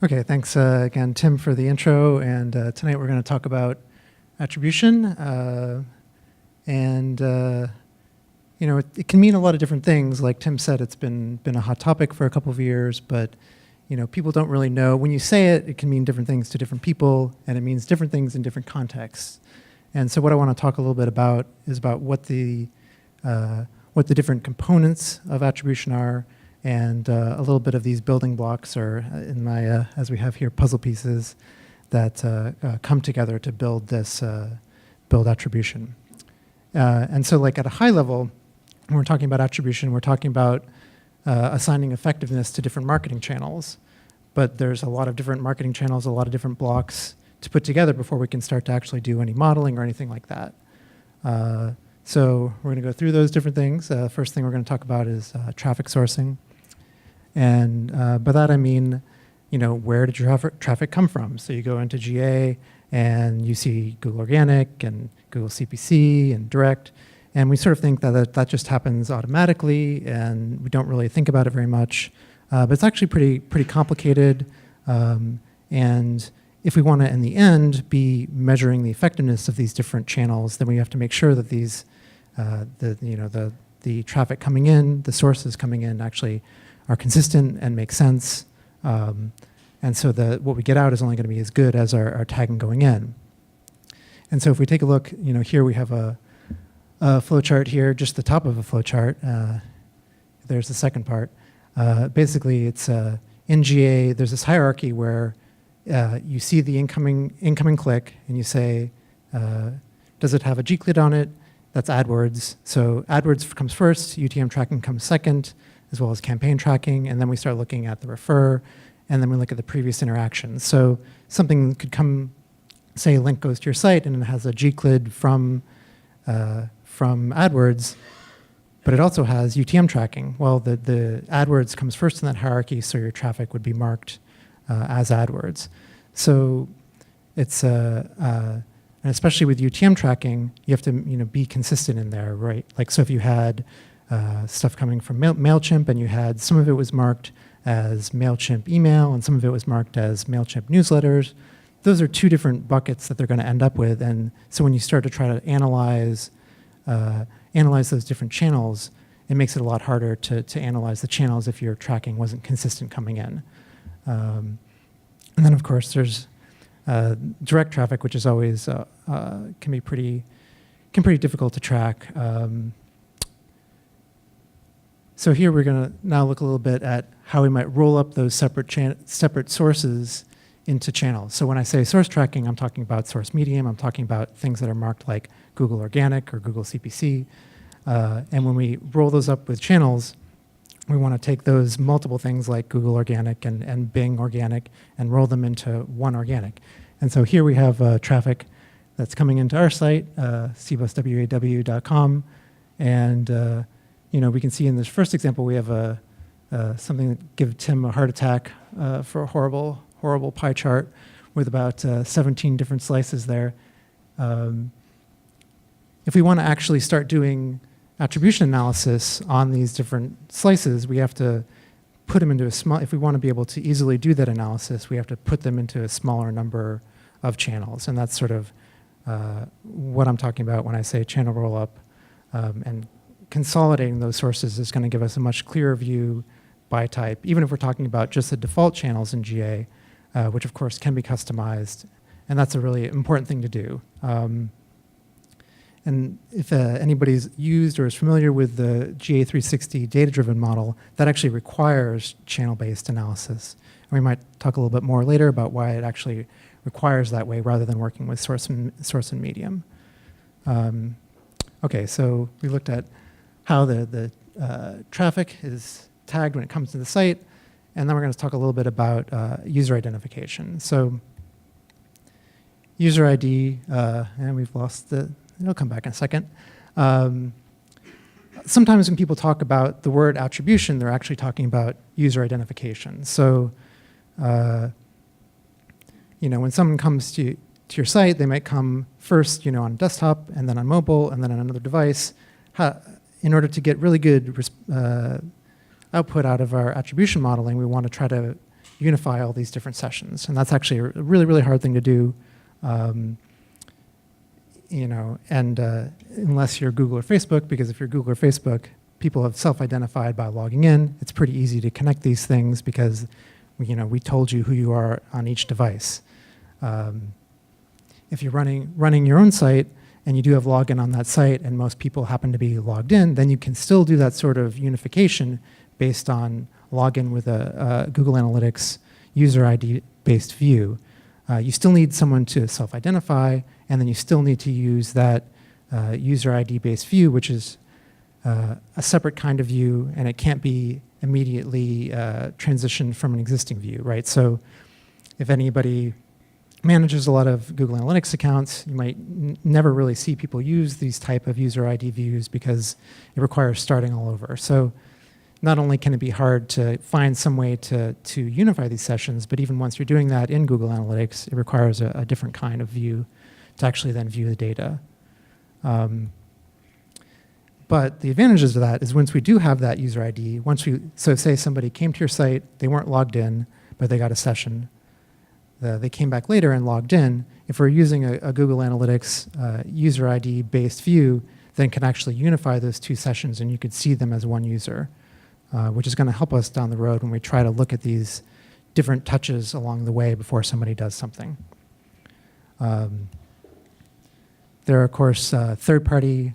Okay, thanks again, Tim, for the intro. And tonight we're going to talk about attribution. It can mean a lot of different things. Like Tim said, it's been a hot topic for a couple of years, but people don't really know. When you say it, it can mean different things to different people, and it means different things in different contexts. And so what I want to talk a little bit about is about what the different components of attribution are, and a little bit of these building blocks are in my, as we have here, puzzle pieces that come together to build this, build attribution. And so like at a high level, when we're talking about attribution, we're talking about assigning effectiveness to different marketing channels. But there's a lot of different marketing channels, a lot of different blocks to put together before we can start to actually do any modeling or anything like that. So we're going to go through those different things. First thing we're going to talk about is traffic sourcing. And by that I mean, where did your traffic come from? So you go into GA and you see Google Organic and Google CPC and Direct, and we sort of think that just happens automatically, and we don't really think about it very much. But it's actually pretty complicated. And if we want to, in the end, be measuring the effectiveness of these different channels, then we have to make sure that these, the traffic coming in, the sources coming in, actually are consistent and make sense. And so what we get out is only going to be as good as our tagging going in. And so if we take a look, here we have a flowchart here, just the top of a flowchart. There's the second part. Basically, it's in GA, there's this hierarchy where you see the incoming click, and you say, does it have a gclid on it? That's Adwords. So Adwords comes first, UTM tracking comes second, as well as campaign tracking, and then we start looking at the refer, and then we look at the previous interactions. So something could come, say a link goes to your site, and it has a gclid from AdWords, but it also has UTM tracking. Well, the AdWords comes first in that hierarchy, so your traffic would be marked as AdWords. So it's, and especially with UTM tracking, you have to be consistent in there, right? Like, so if you had stuff coming from MailChimp, and you had some of it was marked as MailChimp email, and some of it was marked as MailChimp newsletters, those are two different buckets that they're going to end up with. And so when you start to try to analyze those different channels, it makes it a lot harder to analyze the channels if your tracking wasn't consistent coming in. And then, of course, there's direct traffic, which is always can be pretty difficult to track. So here we're going to now look a little bit at how we might roll up those separate sources into channels. So when I say source tracking, I'm talking about source medium. I'm talking about things that are marked like Google Organic or Google CPC. And when we roll those up with channels, we want to take those multiple things like Google Organic and Bing Organic and roll them into one organic. And so here we have traffic that's coming into our site, cbuswaw.com, and we can see in this first example we have something that gives Tim a heart attack for a horrible pie chart with about 17 different slices there. If we want to actually start doing attribution analysis on these different slices, we have to put them into if we want to be able to easily do that analysis, we have to put them into a smaller number of channels. And that's sort of what I'm talking about when I say channel rollup. And consolidating those sources is going to give us a much clearer view by type, even if we're talking about just the default channels in GA, which of course can be customized. And that's a really important thing to do. And if anybody's used or is familiar with the GA360 data-driven model, that actually requires channel-based analysis. And we might talk a little bit more later about why it actually requires that way rather than working with source and medium. Okay, so we looked at how the traffic is tagged when it comes to the site, and then we're going to talk a little bit about user identification. So user ID, and we've lost it'll come back in a second. Sometimes when people talk about the word attribution, they're actually talking about user identification. So, when someone comes to your site, they might come first, on desktop, and then on mobile, and then on another device. In order to get really good output out of our attribution modeling, we want to try to unify all these different sessions. And that's actually a really, really hard thing to do. Unless you're Google or Facebook, because if you're Google or Facebook, people have self-identified by logging in. It's pretty easy to connect these things because we told you who you are on each device. If you're running your own site and you do have login on that site and most people happen to be logged in, then you can still do that sort of unification based on login with a Google Analytics user ID-based view. You still need someone to self-identify, and then you still need to use that user ID-based view, which is a separate kind of view, and it can't be immediately transitioned from an existing view, right? So if anybody manages a lot of Google Analytics accounts, you might never really see people use these type of user ID views because it requires starting all over. So not only can it be hard to find some way to unify these sessions, but even once you're doing that in Google Analytics, it requires a different kind of view to actually then view the data. But the advantages of that is once we do have that user ID, so say somebody came to your site, they weren't logged in, but they got a session. They came back later and logged in. If we're using a Google Analytics user ID-based view, then can actually unify those two sessions and you could see them as one user, which is going to help us down the road when we try to look at these different touches along the way before somebody does something. There are, of course, third-party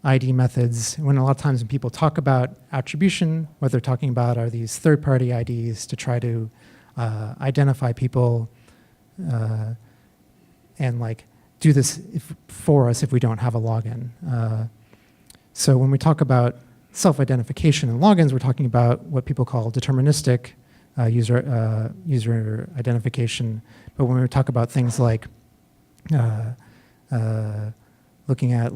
ID methods. When a lot of times when people talk about attribution, what they're talking about are these third-party IDs to try to identify people and do this for us if we don't have a login. So when we talk about self-identification and logins, we're talking about what people call deterministic user identification. But when we talk about things like looking at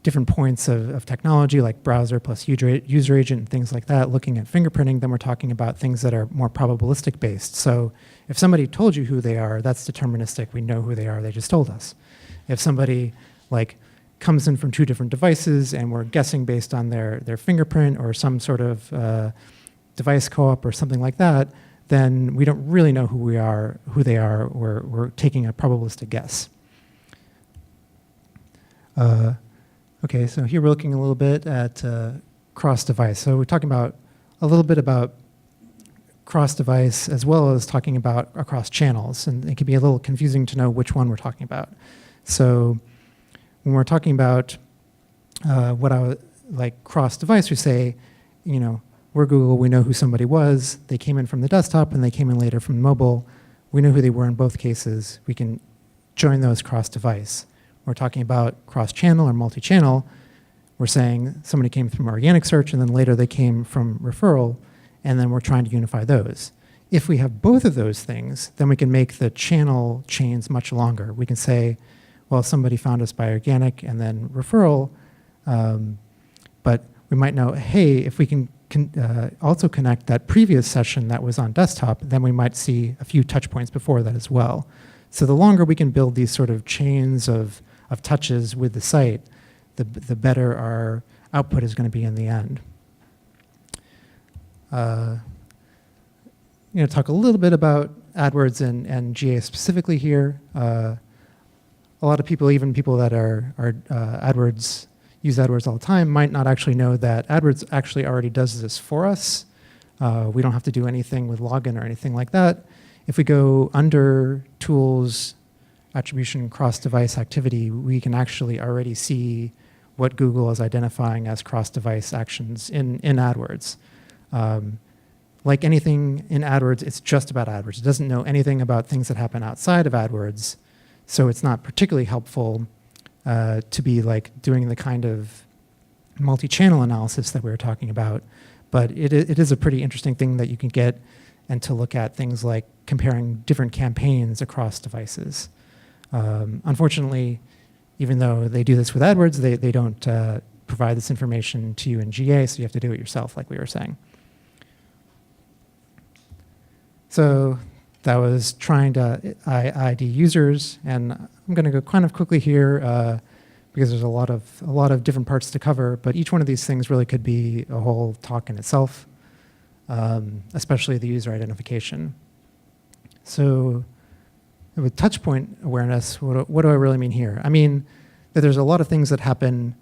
different points of technology like browser plus user agent and things like that, looking at fingerprinting, then we're talking about things that are more probabilistic based. So if somebody told you who they are, that's deterministic. We know who they are, they just told us. If somebody comes in from two different devices and we're guessing based on their fingerprint or some sort of device co-op or something like that, then we don't really know who they are, we're taking a probabilistic guess. Okay, so here we're looking a little bit at cross-device. So we're talking about a little bit about cross-device as well as talking about across channels, and it can be a little confusing to know which one we're talking about. So when we're talking about cross-device, we say, we're Google, we know who somebody was, they came in from the desktop and they came in later from mobile, we know who they were in both cases, we can join those cross-device. We're talking about cross-channel or multi-channel. We're saying somebody came from organic search and then later they came from referral, and then we're trying to unify those. If we have both of those things, then we can make the channel chains much longer. We can say, well, somebody found us by organic and then referral, but we might know, hey, if we can also connect that previous session that was on desktop, then we might see a few touch points before that as well. So the longer we can build these sort of chains of touches with the site, the better our output is going to be in the end. I'm going to talk a little bit about AdWords and GA specifically here. A lot of people, even people that are AdWords, use AdWords all the time, might not actually know that AdWords actually already does this for us. We don't have to do anything with login or anything like that. If we go under Tools, Attribution, Cross-Device Activity, we can actually already see what Google is identifying as cross-device actions in AdWords. Like anything in AdWords, it's just about AdWords. It doesn't know anything about things that happen outside of AdWords, so it's not particularly helpful to be doing the kind of multi-channel analysis that we were talking about. But it is a pretty interesting thing that you can get and to look at things like comparing different campaigns across devices. Unfortunately, even though they do this with AdWords, they don't provide this information to you in GA, so you have to do it yourself, like we were saying. So that was trying to ID users, and I'm going to go kind of quickly here because there's a lot of different parts to cover, but each one of these things really could be a whole talk in itself. especially the user identification. So with touchpoint awareness, what do I really mean here? I mean that there's a lot of things that happen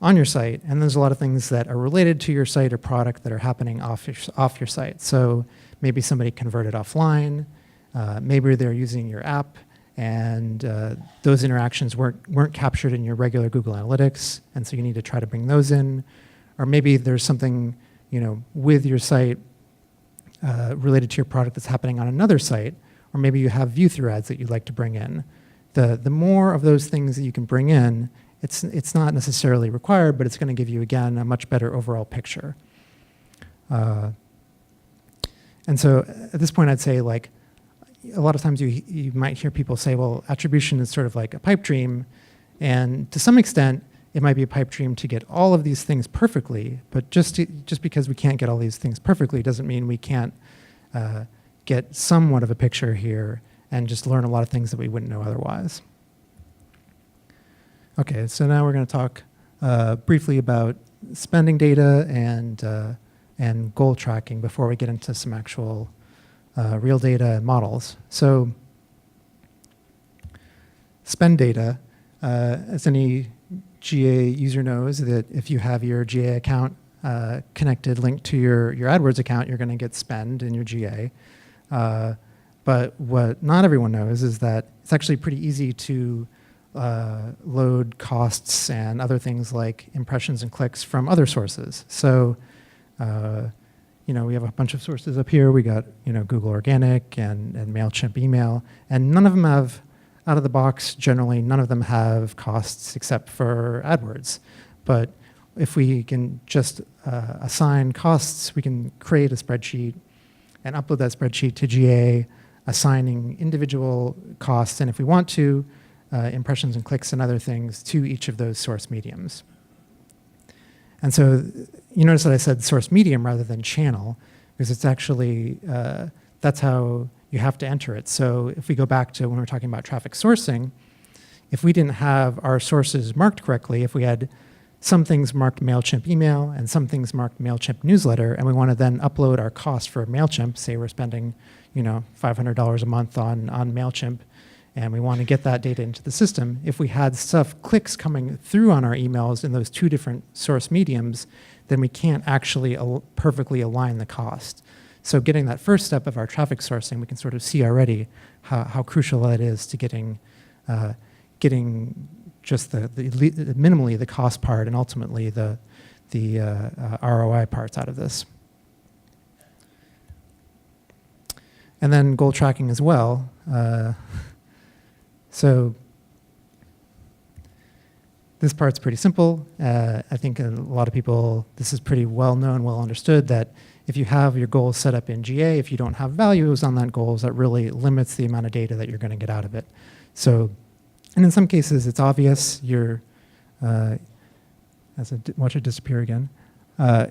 on your site, and there's a lot of things that are related to your site or product that are happening off your site. So maybe somebody converted offline, maybe they're using your app, and those interactions weren't captured in your regular Google Analytics, and so you need to try to bring those in. Or maybe there's something with your site related to your product that's happening on another site, or maybe you have view-through ads that you'd like to bring in. The more of those things that you can bring in, it's not necessarily required, but it's going to give you, again, a much better overall picture. And so at this point, I'd say, like, a lot of times you might hear people say, well, attribution is sort of like a pipe dream, and to some extent, it might be a pipe dream to get all of these things perfectly, but just because we can't get all these things perfectly doesn't mean we can't get somewhat of a picture here and just learn a lot of things that we wouldn't know otherwise. Okay, so now we're going to talk briefly about spending data and goal tracking before we get into some actual real data and models. So spend data, as any GA user knows, that if you have your GA account connected, linked to your AdWords account, you're going to get spend in your GA. But what not everyone knows is that it's actually pretty easy to load costs and other things like impressions and clicks from other sources. So, we have a bunch of sources up here. We got, Google Organic and MailChimp email, and none of them have, out of the box, generally, none of them have costs except for AdWords. But if we can just assign costs, we can create a spreadsheet and upload that spreadsheet to GA, assigning individual costs, and if we want to, impressions and clicks and other things to each of those source mediums. And so you notice that I said source medium rather than channel, because it's actually, that's how you have to enter it. So if we go back to when we were talking about traffic sourcing, if we didn't have our sources marked correctly, if we had some things marked MailChimp email and some things marked MailChimp newsletter, and we want to then upload our cost for MailChimp, say we're spending $500 a month on MailChimp, and we want to get that data into the system, if we had clicks coming through on our emails in those two different source mediums, then we can't actually perfectly align the cost. So getting that first step of our traffic sourcing, we can sort of see already how crucial that is to getting just minimally the cost part and ultimately the ROI parts out of this. And then goal tracking as well. So this part's pretty simple. I think a lot of people, this is pretty well known, well understood, that if you have your goals set up in GA, if you don't have values on that goals, that really limits the amount of data that you're going to get out of it. So, and in some cases, it's obvious. Watch it disappear again.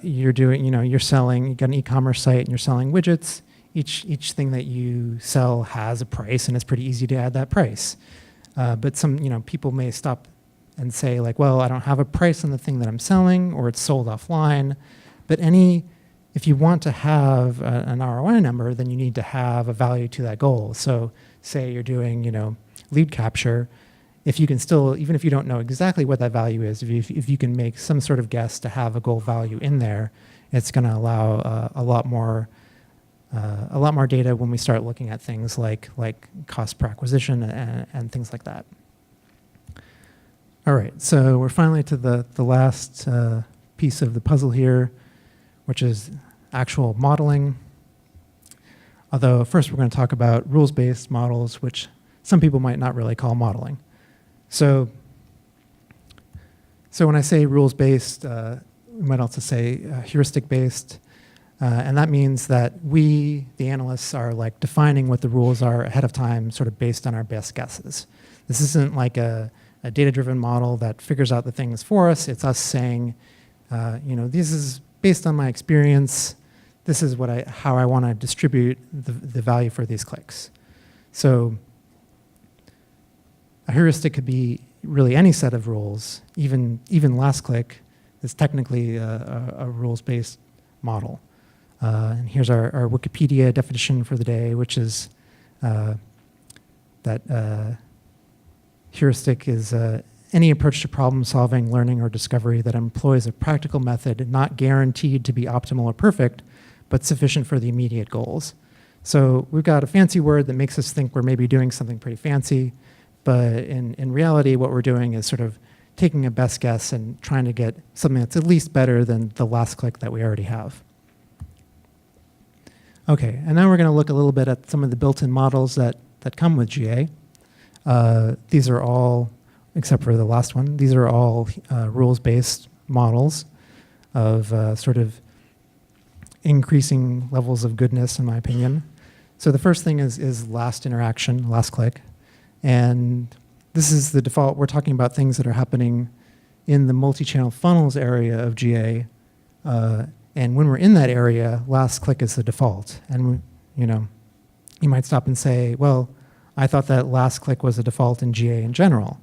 You're selling, you got an e-commerce site and you're selling widgets. Each thing that you sell has a price, and it's pretty easy to add that price. But some, people may stop and say, like, well, I don't have a price on the thing that I'm selling, or it's sold offline. But if you want to have an ROI number, then you need to have a value to that goal. So say you're doing, lead capture, if you can still, even if you don't know exactly what that value is, if you can make some sort of guess to have a goal value in there, it's going to allow a lot more data when we start looking at things like cost per acquisition and things like that. All right, so we're finally to the last piece of the puzzle here, which is actual modeling. Although first we're going to talk about rules-based models, which some people might not really call modeling. So when I say rules-based, we might also say heuristic-based. And that means that we, the analysts, are like defining what the rules are ahead of time, sort of based on our best guesses. This isn't like a data-driven model that figures out the things for us. It's us saying, this is based on my experience. This is how I want to distribute the value for these clicks. So a heuristic could be really any set of rules. Even last click is technically a rules-based model. And here's our Wikipedia definition for the day, which is that heuristic is any approach to problem solving, learning, or discovery that employs a practical method not guaranteed to be optimal or perfect, but sufficient for the immediate goals. So we've got a fancy word that makes us think we're maybe doing something pretty fancy, but in reality, what we're doing is sort of taking a best guess and trying to get something that's at least better than the last click that we already have. Okay, and now we're going to look a little bit at some of the built-in models that come with GA. These are all, except for the last one, these are all rules-based models of sort of increasing levels of goodness, in my opinion. So the first thing is last interaction, last click. And this is the default. We're talking about things that are happening in the multi-channel funnels area of GA. And when we're in that area, last click is the default. And you might stop and say, well, I thought that last click was the default in GA in general.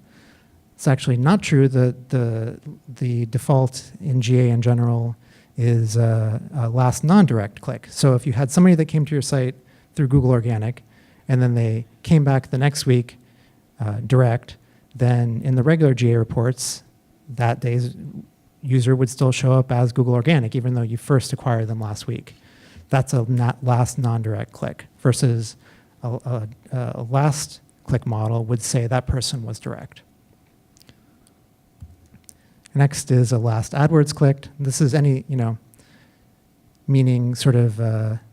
It's actually not true. The default in GA in general is a last non-direct click. So if you had somebody that came to your site through Google Organic, and then they came back the next week direct, then in the regular GA reports, that day's user would still show up as Google Organic, even though you first acquired them last week. That's a last non-direct click, versus a last click model would say that person was direct. Next is a last AdWords clicked. This is any, meaning sort of,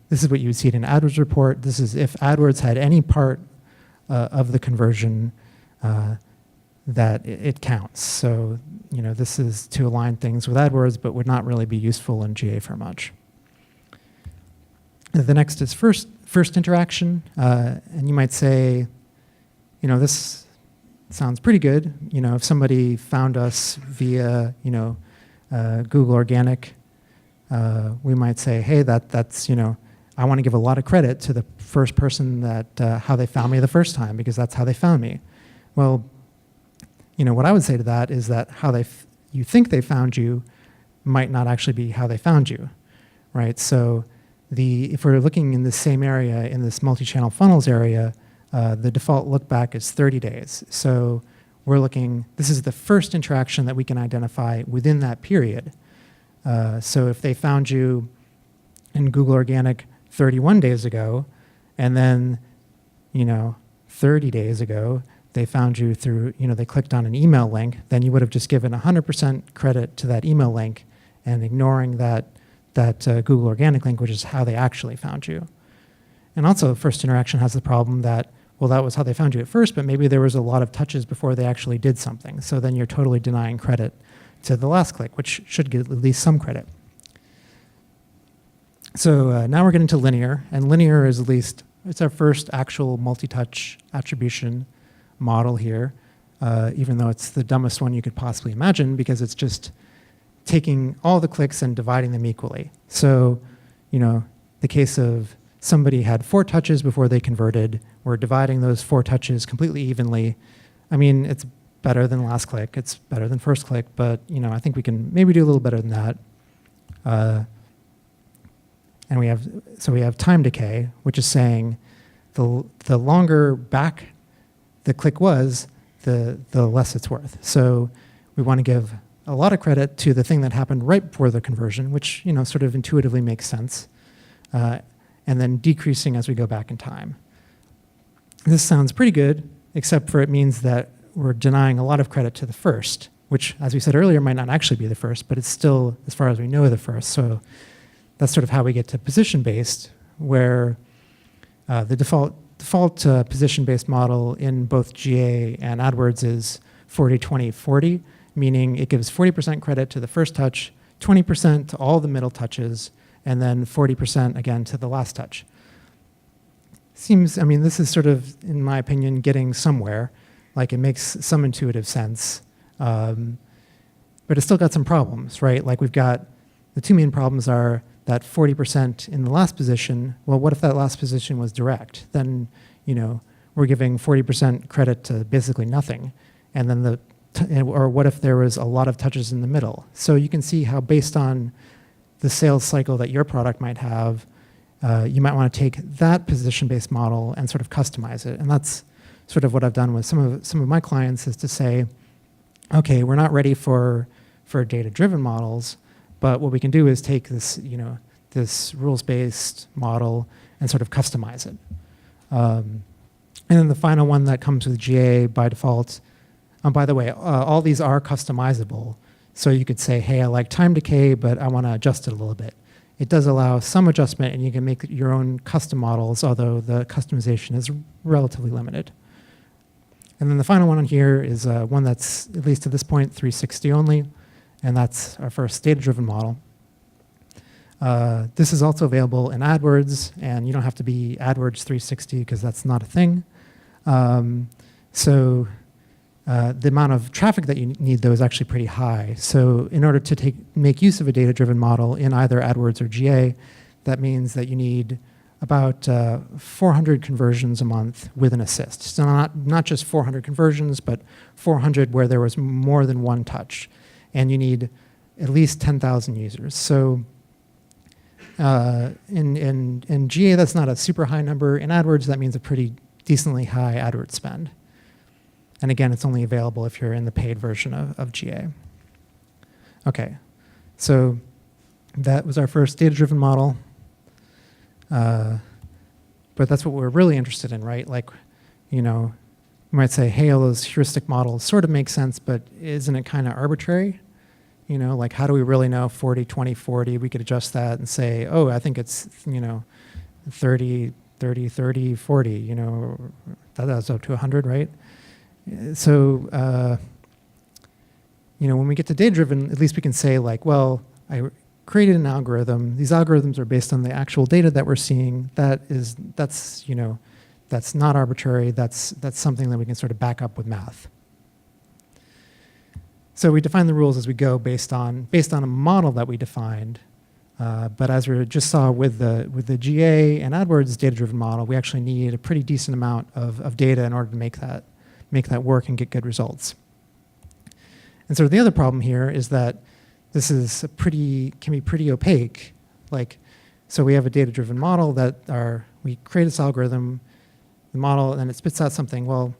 this is what you would see in an AdWords report. This is if AdWords had any part of the conversion that it counts. So, this is to align things with AdWords, but would not really be useful in GA for much. The next is first interaction, and you might say, this sounds pretty good. If somebody found us via, Google Organic, we might say, hey, that's, I want to give a lot of credit to the first person that how they found me the first time, because that's how they found me. Well, what I would say to that is that how you think they found you might not actually be how they found you, right? So if we're looking in the same area, in this multi-channel funnels area, the default look back is 30 days. So we're looking, this is the first interaction that we can identify within that period. So if they found you in Google Organic 31 days ago, and then, 30 days ago, they found you through, they clicked on an email link, then you would have just given 100% credit to that email link and ignoring that Google Organic link, which is how they actually found you. And also, first interaction has the problem that, well, that was how they found you at first, but maybe there was a lot of touches before they actually did something. So then you're totally denying credit to the last click, which should get at least some credit. So now we're getting to linear, and linear is at least, it's our first actual multi-touch attribution model here, even though it's the dumbest one you could possibly imagine, because it's just taking all the clicks and dividing them equally. So, the case of somebody had 4 touches before they converted, we're dividing those 4 touches completely evenly. I mean, it's better than last click, it's better than first click, but I think we can maybe do a little better than that. And we have time decay, which is saying the longer back the click was, the less it's worth. So we want to give a lot of credit to the thing that happened right before the conversion, which sort of intuitively makes sense, and then decreasing as we go back in time. This sounds pretty good, except for it means that we're denying a lot of credit to the first, which, as we said earlier, might not actually be the first, but it's still, as far as we know, the first. So that's sort of how we get to position-based, where the default position-based model in both GA and AdWords is 40-20-40, meaning it gives 40% credit to the first touch, 20% to all the middle touches, and then 40% again to the last touch. This is sort of, in my opinion, getting somewhere. Like, it makes some intuitive sense, but it's still got some problems, right? Like, we've got, the 2 main problems are that 40% in the last position. Well, what if that last position was direct? Then, we're giving 40% credit to basically nothing. And then or what if there was a lot of touches in the middle? So you can see how, based on the sales cycle that your product might have, you might want to take that position-based model and sort of customize it. And that's sort of what I've done with some of my clients, is to say, okay, we're not ready for data-driven models, but what we can do is take this, this rules-based model and sort of customize it. And then the final one that comes with GA by default, by the way, all these are customizable. So you could say, hey, I like time decay, but I want to adjust it a little bit. It does allow some adjustment, and you can make your own custom models, although the customization is relatively limited. And then the final one on here is one that's, at least at this point, 360 only, and that's our first data-driven model. This is also available in Adwords, and you don't have to be Adwords 360 because that's not a thing. So the amount of traffic that you need, though, is actually pretty high. So in order to make use of a data-driven model in either Adwords or GA, that means that you need about 400 conversions a month with an assist. So not just 400 conversions, but 400 where there was more than one touch. And you need at least 10,000 users. So in GA, that's not a super high number. In Adwords, that means a pretty decently high AdWords spend. And again, it's only available if you're in the paid version of GA. Okay, so that was our first data-driven model. But that's what we're really interested in, right? Like, you might say, hey, all those heuristic models sort of make sense, but isn't it kind of arbitrary? Like, how do we really know 40, 20, 40? We could adjust that and say, oh, I think it's, 30, 30, 30, 40, that's up to 100, right? So, when we get to data-driven, at least we can say, like, well, I created an algorithm. These algorithms are based on the actual data that we're seeing. That's not arbitrary. That's something that we can sort of back up with math. So we define the rules as we go based on a model that we defined. But as we just saw with the GA and Adwords data-driven model, we actually need a pretty decent amount of data in order to make that work and get good results. And so the other problem here is that this is can be pretty opaque. Like, so we have a data-driven model we create this algorithm, the model, and it spits out something. Well,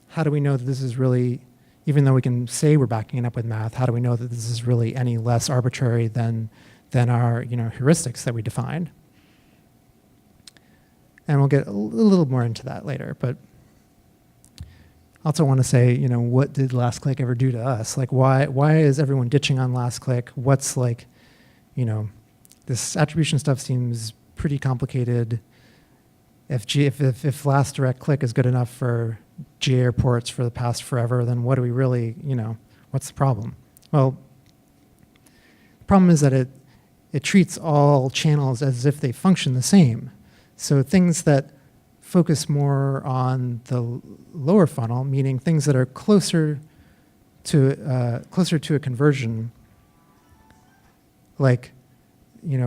how do we know that this is really, even though we can say we're backing it up with math, how do we know that this is really any less arbitrary than our heuristics that we defined? And we'll get a little more into that later, but I also want to say, what did last click ever do to us? Like, why is everyone ditching on last click? What's like, this attribution stuff seems pretty complicated. If last direct click is good enough for GA reports for the past forever, then what do we really, what's the problem? Well, the problem is that it treats all channels as if they function the same. So things that focus more on the lower funnel, meaning things that are closer to a conversion, like,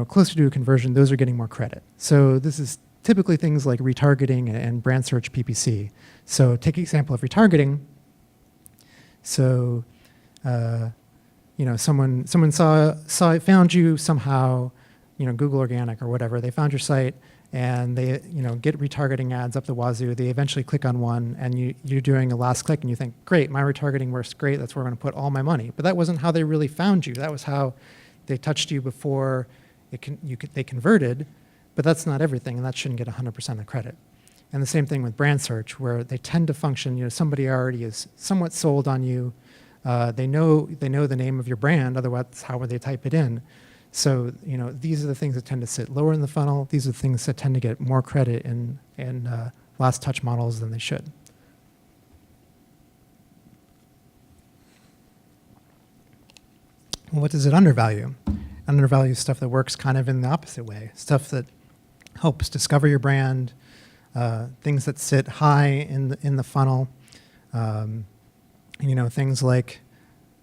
closer to a conversion, those are getting more credit. So this is typically things like retargeting and brand search PPC. So take an example of retargeting. So, someone found you somehow, Google Organic or whatever. They found your site and they, get retargeting ads up the wazoo. They eventually click on one, and you're doing a last click, and you think, great, my retargeting works great. That's where I'm going to put all my money. But that wasn't how they really found you. That was how they touched you before they converted. But that's not everything, and that shouldn't get 100% of the credit. And the same thing with brand search, where they tend to function. Somebody already is somewhat sold on you. They know the name of your brand. Otherwise, how would they type it in? So these are the things that tend to sit lower in the funnel. These are the things that tend to get more credit in last touch models than they should. Well, what does it undervalue? Undervalue stuff that works kind of in the opposite way. Stuff that helps discover your brand, things that sit high in the funnel. Things like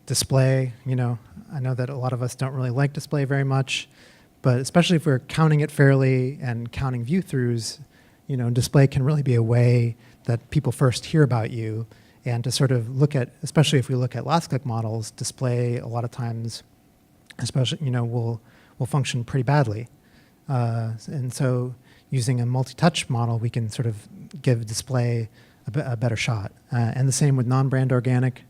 display. I know that a lot of us don't really like display very much, but especially if we're counting it fairly and counting view-throughs, display can really be a way that people first hear about you, and to sort of look at, especially if we look at last click models, display a lot of times, especially, will will function pretty badly. And so using a multi-touch model, we can sort of give display a better shot. And the same with non-brand organic.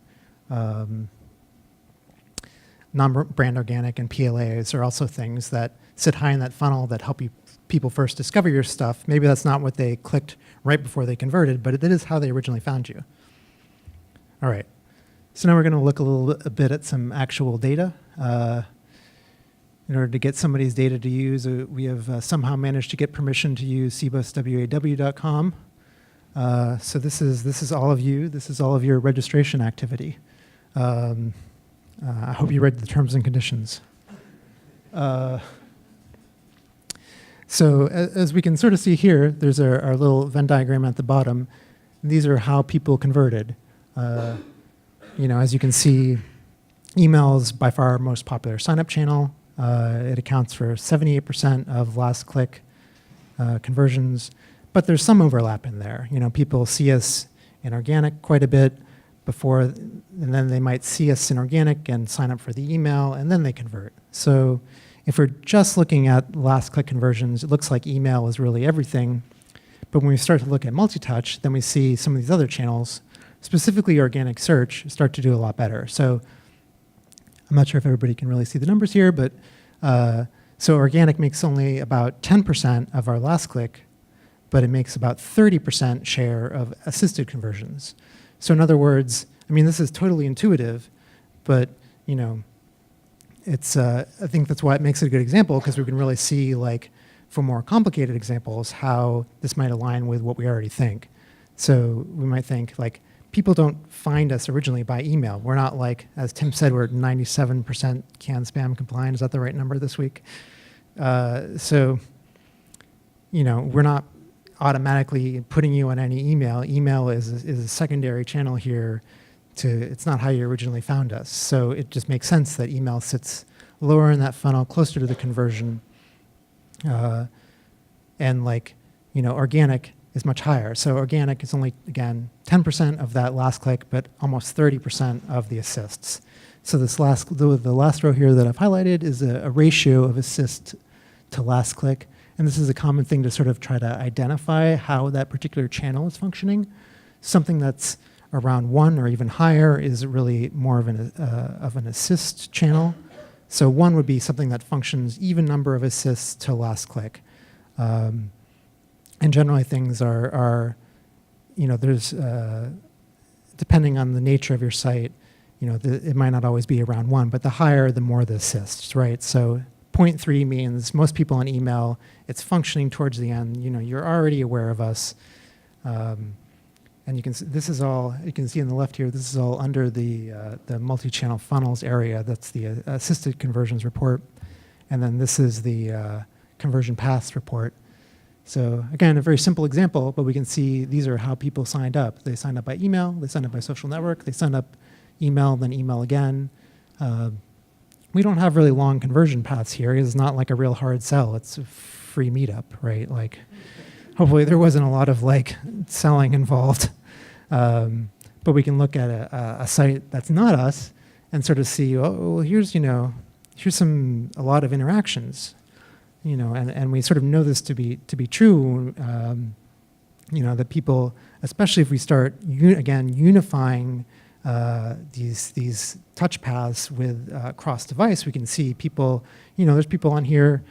Non-brand organic and PLAs are also things that sit high in that funnel that help people first discover your stuff. Maybe that's not what they clicked right before they converted, but it is how they originally found you. All right. So now we're going to look a bit at some actual data. In order to get somebody's data to use, we have somehow managed to get permission to use cbuswaw.com. So this is all of you. This is all of your registration activity. I hope you read the terms and conditions. So as we can sort of see here, there's our little Venn diagram at the bottom. These are how people converted. As you can see, email is by far our most popular sign-up channel. It accounts for 78% of last click conversions, but there's some overlap in there. People see us in organic quite a bit before, and then they might see us in organic and sign up for the email, and then they convert. So if we're just looking at last click conversions, it looks like email is really everything. But when we start to look at multi-touch, then we see some of these other channels, specifically organic search, start to do a lot better. So I'm not sure if everybody can really see the numbers here, but so organic makes only about 10% of our last click, but it makes about 30% share of assisted conversions. So in other words, this is totally intuitive, but it's I think that's why it makes it a good example, because we can really see, like, for more complicated examples, how this might align with what we already think. So we might think, like, people don't find us originally by email. We're not, like, as Tim said, we're 97% CAN spam compliant. Is that the right number this week? So we're not automatically putting you on any email. Email is a secondary channel here. It's not how you originally found us. So it just makes sense that email sits lower in that funnel, closer to the conversion. And organic is much higher. So organic is only, again, 10% of that last click, but almost 30% of the assists. So the last row here that I've highlighted is a ratio of assist to last click. And this is a common thing to sort of try to identify how that particular channel is functioning. Something that's around 1 or even higher is really more of an assist channel. So 1 would be something that functions even number of assists to last click. And generally things are there's, depending on the nature of your site, it might not always be around 1, but the higher, the more the assists, right? So 0.3 means most people on email, it's functioning towards the end. You're already aware of us. And you can see, this is all, you can see on the left here, this is all under the multi-channel funnels area. That's the assisted conversions report. And then this is the conversion paths report. So again, a very simple example, but we can see these are how people signed up. They signed up by email, they signed up by social network, they signed up email, then email again. We don't have really long conversion paths here. It's not like a real hard sell. It's a free meetup, right? Like, hopefully there wasn't a lot of selling involved. But we can look at a site that's not us and sort of see, oh, well, here's a lot of interactions, and we sort of know this to be true, that people, especially if we start unifying these touch paths with cross-device, we can see people, there's people on here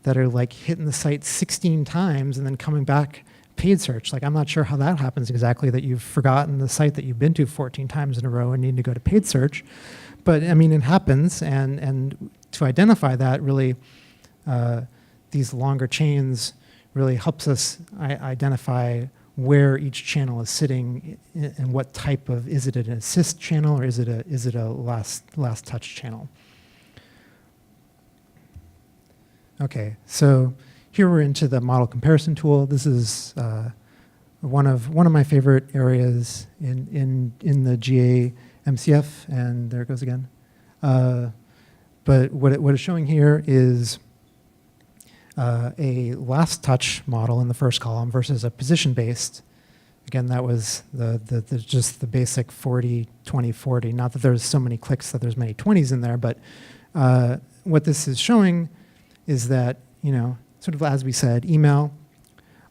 that are hitting the site 16 times and then coming back paid search. I'm not sure how that happens exactly, that you've forgotten the site that you've been to 14 times in a row and need to go to paid search. But it happens, and to identify that really, these longer chains really helps us identify where each channel is sitting and what type of, is it an assist channel or is it a last touch channel? Okay, so here we're into the model comparison tool. This is one of my favorite areas in the GA MCF, and there it goes again. But what it's showing here is a last touch model in the first column versus a position based. Again, that was just the basic 40, 20, 40. Not that there's so many clicks that there's many 20s in there, but what this is showing is that, sort of as we said, email,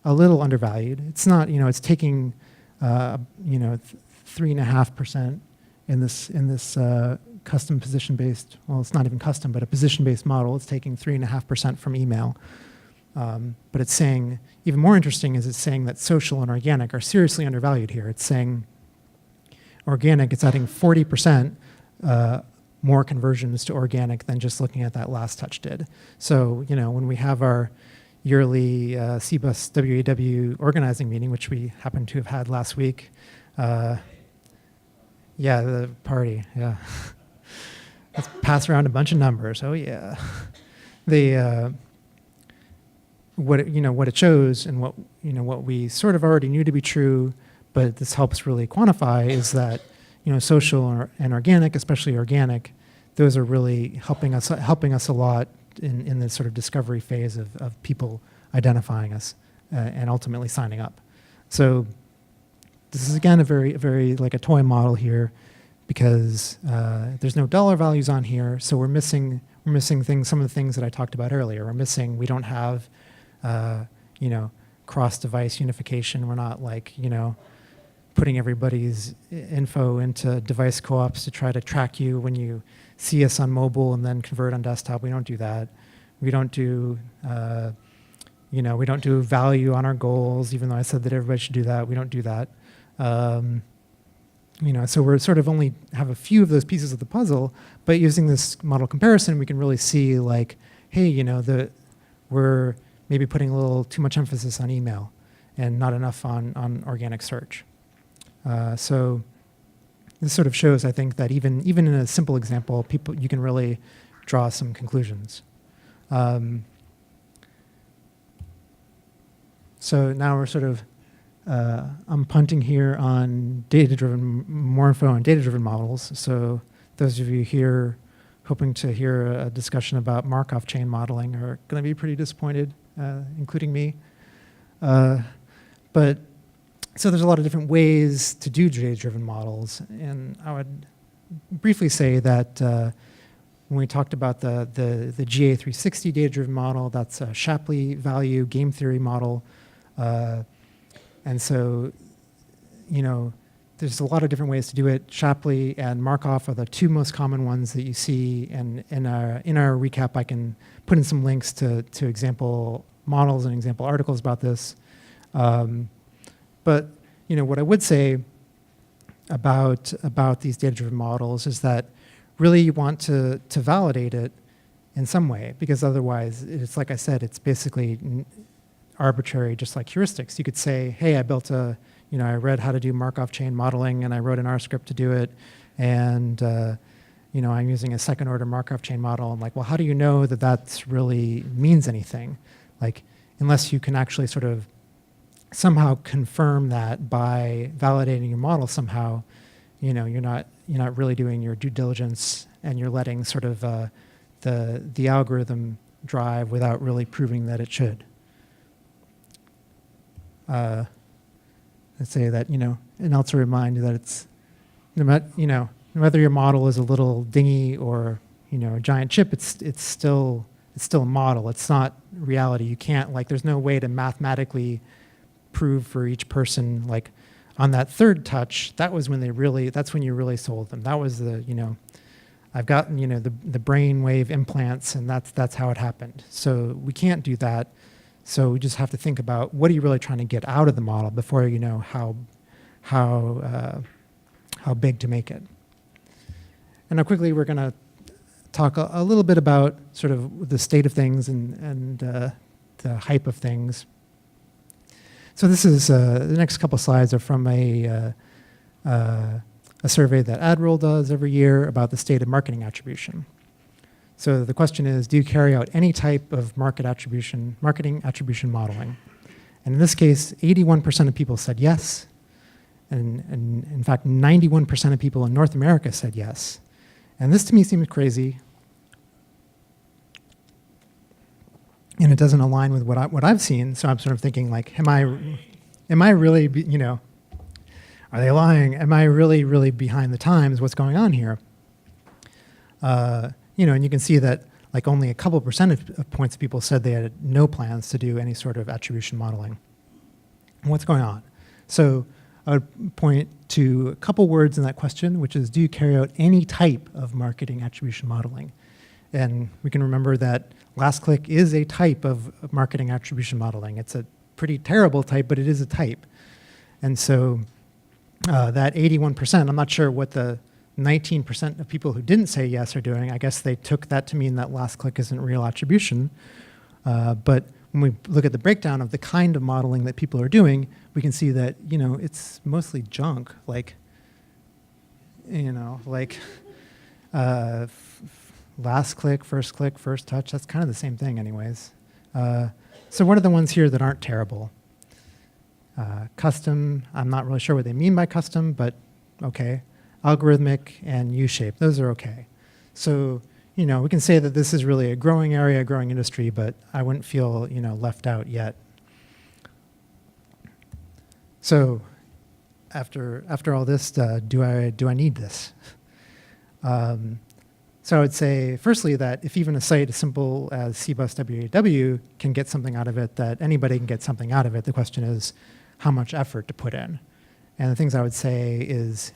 a little undervalued. It's not, it's taking, 3.5% in this custom position-based, well, it's not even custom, but a position-based model. It's taking 3.5% from email. But it's saying, even more interesting is it's saying that social and organic are seriously undervalued here. It's saying organic, it's adding 40% more conversions to organic than just looking at that last touch did. So, when we have our yearly cbuswaw organizing meeting, which we happen to have had last week, yeah, the party, yeah. Let's pass around a bunch of numbers. Oh yeah, what it shows and what we sort of already knew to be true, but this helps really quantify is that social and organic, especially organic, those are really helping us a lot in this sort of discovery phase of people identifying us and ultimately signing up. So this is again a very like a toy model here, because there's no dollar values on here, so we're missing things. Some of the things that I talked about earlier. We don't have cross-device unification. We're not like putting everybody's info into device co-ops to try to track you when you see us on mobile and then convert on desktop. We don't do that. We don't do we don't do value on our goals, even though I said that everybody should do that. We don't do that. So we're sort of only have a few of those pieces of the puzzle, but using this model comparison, we can really see like, hey, we're maybe putting a little too much emphasis on email and not enough on organic search. So this sort of shows, I think, that even in a simple example, you can really draw some conclusions. So now we're sort of, I'm punting here on more info on data-driven models. So those of you here hoping to hear a discussion about Markov chain modeling are going to be pretty disappointed, including me. But so there's a lot of different ways to do data-driven models, and I would briefly say that when we talked about the GA360 data-driven model, that's a Shapley value game theory model. And so, there's a lot of different ways to do it. Shapley and Markov are the two most common ones that you see. And in our recap, I can put in some links to example models and example articles about this. But what I would say about these data-driven models is that really you want to validate it in some way, because otherwise, it's like I said, it's basically arbitrary, just like heuristics. You could say, hey, I built I read how to do Markov chain modeling, and I wrote an R script to do it, and I'm using a second order Markov chain model. I'm like, well, how do you know that that's really means anything? Like, unless you can actually sort of somehow confirm that by validating your model somehow, you're not really doing your due diligence, and you're letting sort of the algorithm drive without really proving that it should. Let's say that, and also remind you that it's, whether your model is a little dingy or, a giant chip, it's still a model. It's not reality. You can't, there's no way to mathematically prove for each person, like on that third touch, that's when you really sold them. That was I've gotten, the brainwave implants, and that's how it happened. So we can't do that. So we just have to think about what are you really trying to get out of the model before you know how big to make it. And now quickly we're going to talk a little bit about sort of the state of things and the hype of things. So this is the next couple slides are from a survey that Adwords does every year about the state of marketing attribution. So the question is, do you carry out any type of marketing attribution modeling? And in this case, 81% of people said yes. And in fact, 91% of people in North America said yes. And this to me seems crazy. And it doesn't align with what I've seen. So I'm sort of thinking like, am I really, are they lying? Am I really behind the times? What's going on here? And you can see that like only a couple % of points of people said they had no plans to do any sort of attribution modeling. And what's going on? So I would point to a couple words in that question, which is, do you carry out any type of marketing attribution modeling? And we can remember that last click is a type of marketing attribution modeling. It's a pretty terrible type, but it is a type. And so that 81%, I'm not sure what the 19% of people who didn't say yes are doing. I guess they took that to mean that last click isn't real attribution. But when we look at the breakdown of the kind of modeling that people are doing, we can see that, it's mostly junk. Like, last click, first touch, that's kind of the same thing anyways. So what are the ones here that aren't terrible? Custom, I'm not really sure what they mean by custom, but okay. Algorithmic and U-shape, those are okay. So, we can say that this is really a growing area, a growing industry, but I wouldn't feel, left out yet. So, after all this, do I need this? So I would say, firstly, that if even a site as simple as cbuswaw can get something out of it, that anybody can get something out of it. The question is how much effort to put in. And the things I would say is,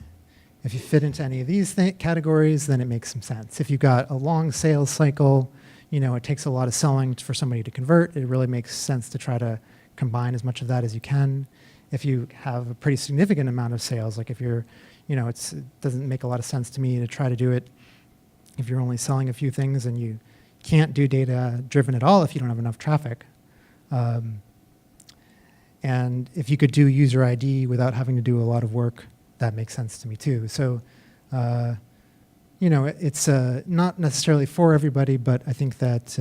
if you fit into any of these categories, then it makes some sense. If you've got a long sales cycle, it takes a lot of selling for somebody to convert. It really makes sense to try to combine as much of that as you can. If you have a pretty significant amount of sales, like if you're, it doesn't make a lot of sense to me to try to do it if you're only selling a few things and you can't do data-driven at all if you don't have enough traffic. And if you could do user ID without having to do a lot of work, that makes sense to me too. So, it's not necessarily for everybody, but I think that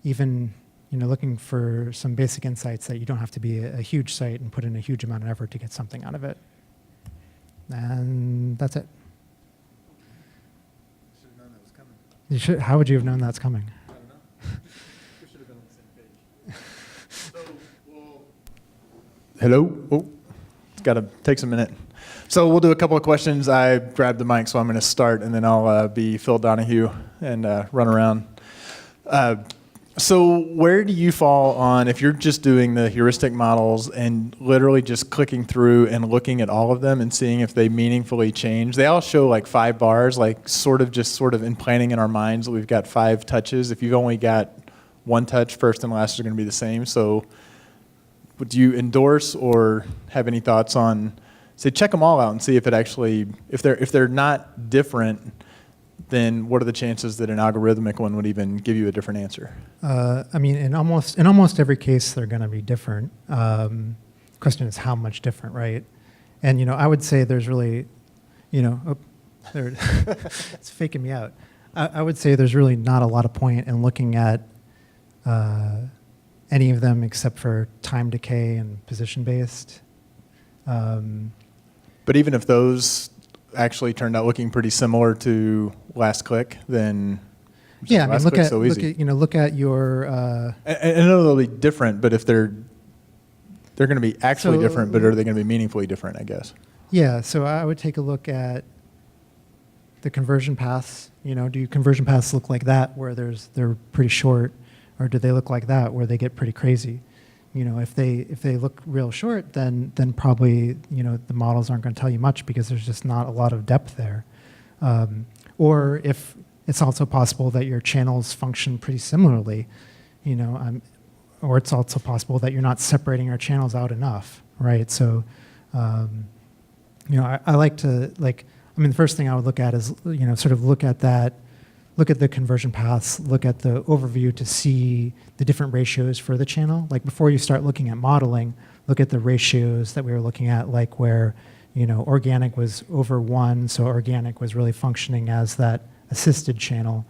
even looking for some basic insights, that you don't have to be a huge site and put in a huge amount of effort to get something out of it. And that's it. Should have known that was coming. How would you have known that's coming? I don't know. We should have been on the same page. Hello? Oh, it's got to take a minute. So we'll do a couple of questions. I grabbed the mic, so I'm going to start, and then I'll be Phil Donahue and run around. So where do you fall on, if you're just doing the heuristic models and literally just clicking through and looking at all of them and seeing if they meaningfully change? They all show like 5 bars, like sort of implanting in our minds that we've got 5 touches. If you've only got 1 touch, first and last are going to be the same. So would you endorse or have any thoughts on, say, check them all out and see if it actually, if they're not different, then what are the chances that an algorithmic one would even give you a different answer? I mean, in almost every case, they're going to be different. Question is how much different, right? And I would say there's really, it's faking me out. I would say there's really not a lot of point in looking at any of them except for time decay and position based. But even if those actually turned out looking pretty similar to last click, then yeah, I mean, look at your. I know they'll be different, but if they're going to be actually different, but are they going to be meaningfully different? I guess. Yeah, so I would take a look at the conversion paths. Do conversion paths look like that where they're pretty short, or do they look like that where they get pretty crazy? If they look real short, then probably the models aren't going to tell you much because there's just not a lot of depth there. Or if it's also possible that your channels function pretty similarly, or it's also possible that you're not separating your channels out enough, right? So, I like to the first thing I would look at is sort of look at that. Look at the conversion paths, look at the overview to see the different ratios for the channel. Like before you start looking at modeling, look at the ratios that we were looking at, like where, organic was over 1, so organic was really functioning as that assisted channel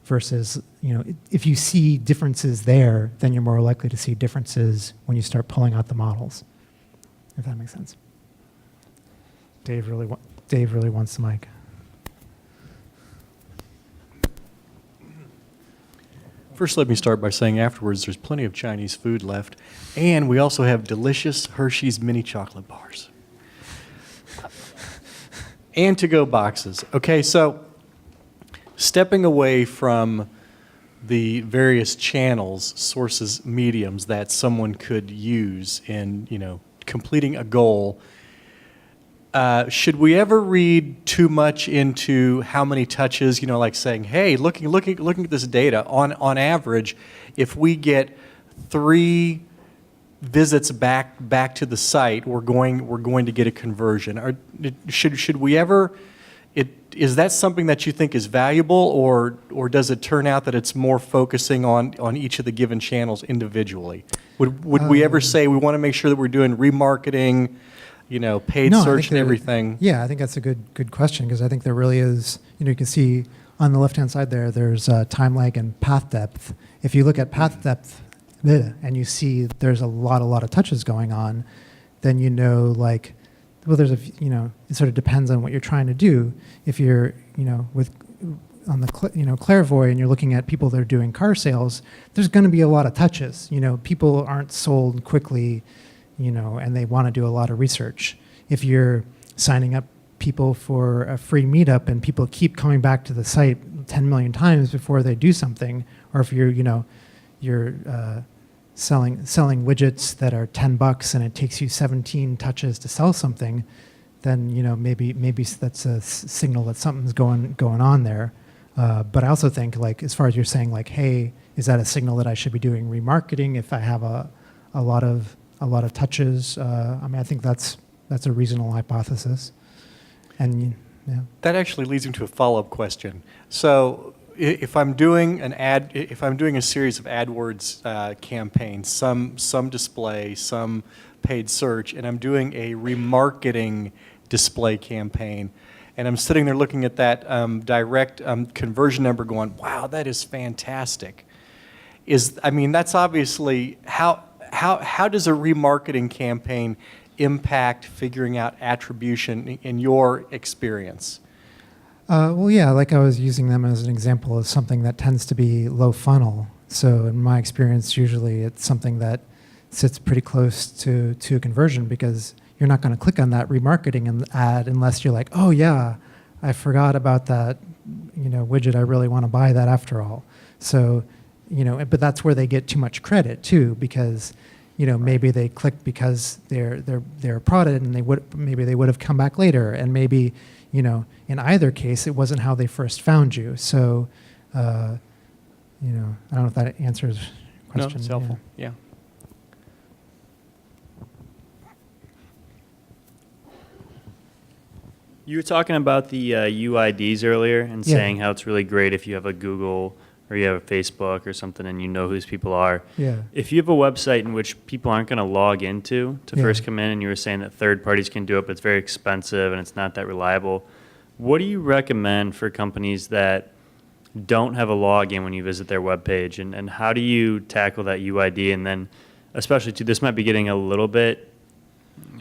versus, if you see differences there, then you're more likely to see differences when you start pulling out the models, if that makes sense. Dave really wants the mic. First, let me start by saying afterwards there's plenty of Chinese food left, and we also have delicious Hershey's mini chocolate bars. And to-go boxes. Okay, so stepping away from the various channels, sources, mediums that someone could use in, completing a goal. Should we ever read too much into how many touches? Like saying, "Hey, looking at this data, on average, if we get 3 visits back to the site, we're going to get a conversion." Or should we ever? Is that something that you think is valuable, or does it turn out that it's more focusing on each of the given channels individually? Would we ever say we want to make sure that we're doing remarketing, paid No, I search think and that- everything? Yeah, I think that's a good question, because I think there really is, you can see on the left-hand side there's time lag and path depth. If you look at path depth and you see there's a lot of touches going on, then well, there's it sort of depends on what you're trying to do. If you're, with on the clairvoy and you're looking at people that are doing car sales, there's going to be a lot of touches. People aren't sold quickly, and they want to do a lot of research. If you're signing up people for a free meetup and people keep coming back to the site 10 million times before they do something, or if you're, you're selling widgets that are $10 and it takes you 17 touches to sell something, then maybe that's a signal that something's going on there. But I also think, as far as you're saying, hey, is that a signal that I should be doing remarketing if I have a lot of touches? I think that's a reasonable hypothesis. And yeah. That actually leads me to a follow-up question. So, if I'm doing a series of AdWords campaigns, some display, some paid search, and I'm doing a remarketing display campaign, and I'm sitting there looking at that direct conversion number, going, "Wow, that is fantastic." That's obviously how does a remarketing campaign impact figuring out attribution in your experience? Well, yeah, I was using them as an example of something that tends to be low funnel. So in my experience, usually it's something that sits pretty close to a conversion, because you're not going to click on that remarketing ad unless you're like, oh yeah, I forgot about that widget. I really want to buy that after all. So, but that's where they get too much credit too, because maybe they clicked because they're prodded, and they would have come back later, and maybe in either case, it wasn't how they first found you. So, I don't know if that answers your question. No, it's helpful. Yeah. You were talking about the UIDs earlier and Yeah. saying how it's really great if you have a Google or you have a Facebook or something and you know who these people are. Yeah. If you have a website in which people aren't going to log into to Yeah. first come in, and you were saying that third parties can do it, but it's very expensive and it's not that reliable, what do you recommend for companies that don't have a login when you visit their webpage, and how do you tackle that UID? And then, especially too, this might be getting a little bit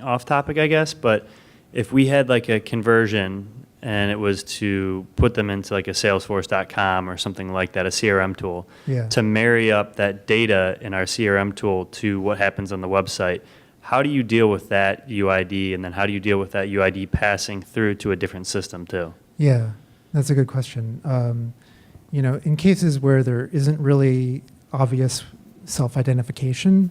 off topic, I guess, but if we had a conversion and it was to put them into a salesforce.com or something like that, a CRM tool, Yeah. to marry up that data in our CRM tool to what happens on the website, how do you deal with that UID, and then how do you deal with that UID passing through to a different system too? Yeah, that's a good question. In cases where there isn't really obvious self-identification,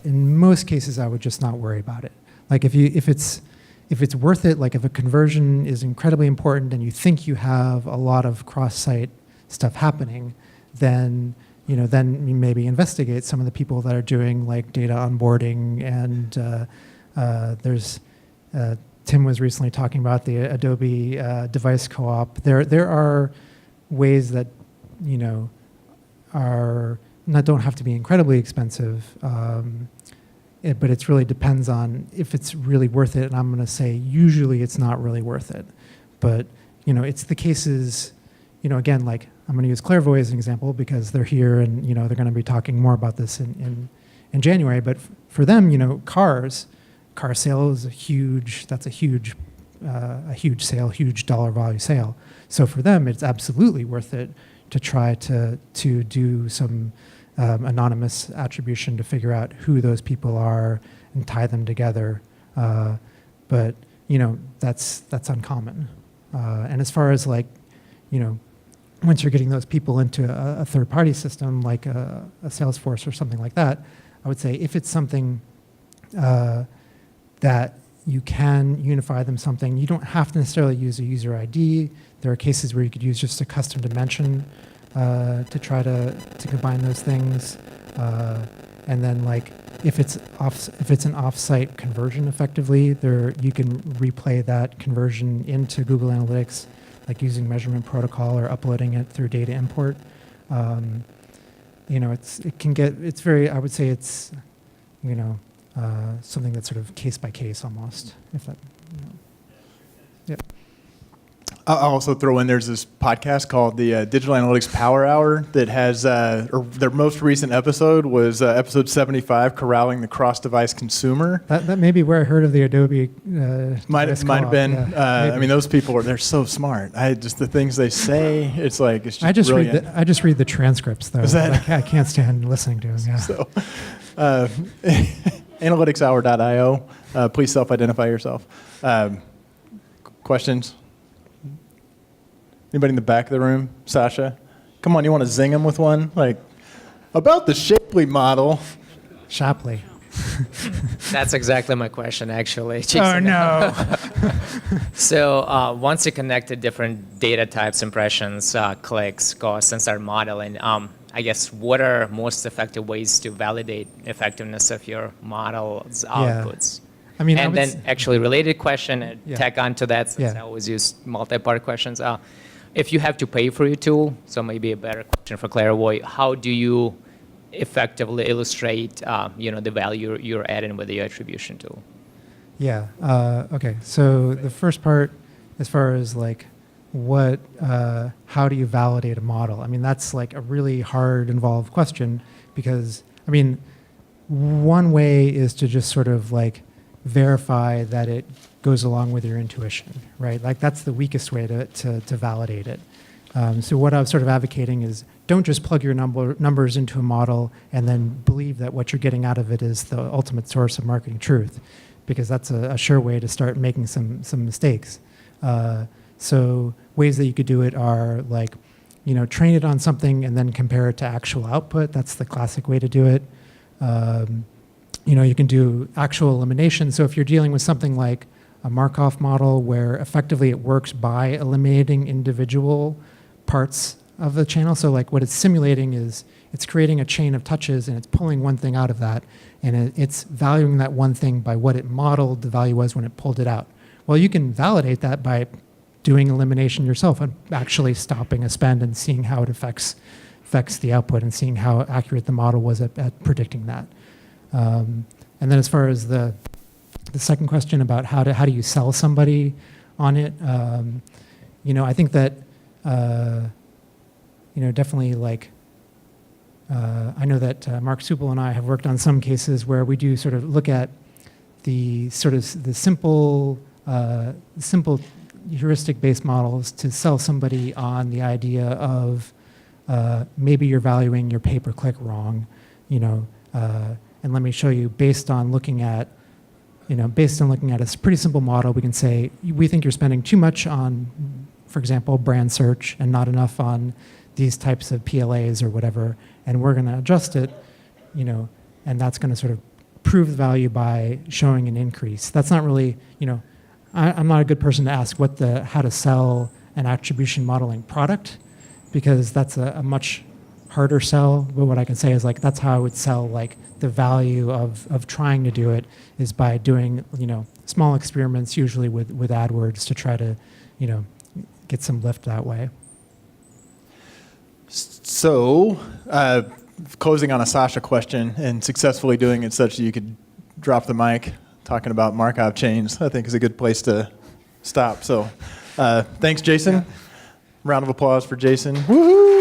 in most cases I would just not worry about it. If it's worth it, if a conversion is incredibly important and you think you have a lot of cross-site stuff happening, then you maybe investigate some of the people that are doing data onboarding. And there's Tim was recently talking about the Adobe device co-op. There are ways that don't have to be incredibly expensive. But it really depends on if it's really worth it. And I'm going to say usually it's not really worth it. But, it's the cases, again, I'm going to use Clairvoy as an example because they're here and, they're going to be talking more about this in January. But for them, car sale is a huge sale, huge dollar value sale. So for them, it's absolutely worth it to try to do some anonymous attribution to figure out who those people are and tie them together. But that's uncommon. And as far as once you're getting those people into a third-party system like a Salesforce or something like that, I would say if it's something that you can unify them something, you don't have to necessarily use a user ID. There are cases where you could use just a custom dimension to try to combine those things. And then like if it's an off-site conversion effectively, you can replay that conversion into Google Analytics, like using measurement protocol or uploading it through data import. I would say it's, something that's sort of case by case almost, if that, yeah. I'll also throw in, there's this podcast called the Digital Analytics Power Hour that has, or their most recent episode was episode 75, Corralling the Cross-Device Consumer. That may be where I heard of the Adobe. Might have been. Yeah, I mean, those people they're so smart. Just the things they say, it's just brilliant. I just read the transcripts though. I can't stand listening to them. Yeah. So, analyticshour.io. Please self-identify yourself. Questions? Anybody in the back of the room? Sasha? Come on, you want to zing him with one? Like, about the Shapley model. Shapley. That's exactly my question, actually. Oh, no. So once you connected different data types, impressions, clicks, costs, and start modeling, I guess what are most effective ways to validate effectiveness of your model's outputs? I mean, and then actually related question, tack on to that, since Yeah. I always use multi-part questions. If you have to pay for your tool, so maybe a better question for Clairvoy, how do you effectively illustrate the value you're adding with your attribution tool? Yeah. Okay. So the first part, as far as like how do you validate a model? I mean, that's like a really hard, involved question because, I mean, one way is to just sort of like verify that it goes along with your intuition, right? Like that's the weakest way to validate it. So what I'm sort of advocating is don't just plug your numbers into a model and then believe that what you're getting out of it is the ultimate source of marketing truth, because that's a sure way to start making some mistakes. So ways that you could do it are like, train it on something and then compare it to actual output. That's the classic way to do it. You can do actual elimination. So if you're dealing with something like a Markov model where effectively it works by eliminating individual parts of the channel. So like what it's simulating is it's creating a chain of touches and it's pulling one thing out of that, and it's valuing that one thing by what it modeled the value was when it pulled it out. Well, you can validate that by doing elimination yourself and actually stopping a spend and seeing how it affects the output and seeing how accurate the model was at predicting that. And then as far as the second question about how do you sell somebody on it, I think that definitely like I know that Mark Supel and I have worked on some cases where we do sort of look at the sort of the simple heuristic-based models to sell somebody on the idea of maybe you're valuing your pay-per-click wrong, and let me show you based on looking at a pretty simple model, we can say, we think you're spending too much on, for example, brand search and not enough on these types of PLAs or whatever, and we're going to adjust it, and that's going to sort of prove the value by showing an increase. That's not really, I'm not a good person to ask how to sell an attribution modeling product, because that's a much harder sell. But what I can say is like that's how I would sell like the value of trying to do it is by doing small experiments, usually with AdWords, to try to get some lift that way. So, closing on a Sasha question and successfully doing it such that you could drop the mic, talking about Markov chains, I think is a good place to stop. So, thanks, Jason. Yeah. Round of applause for Jason. Woohoo!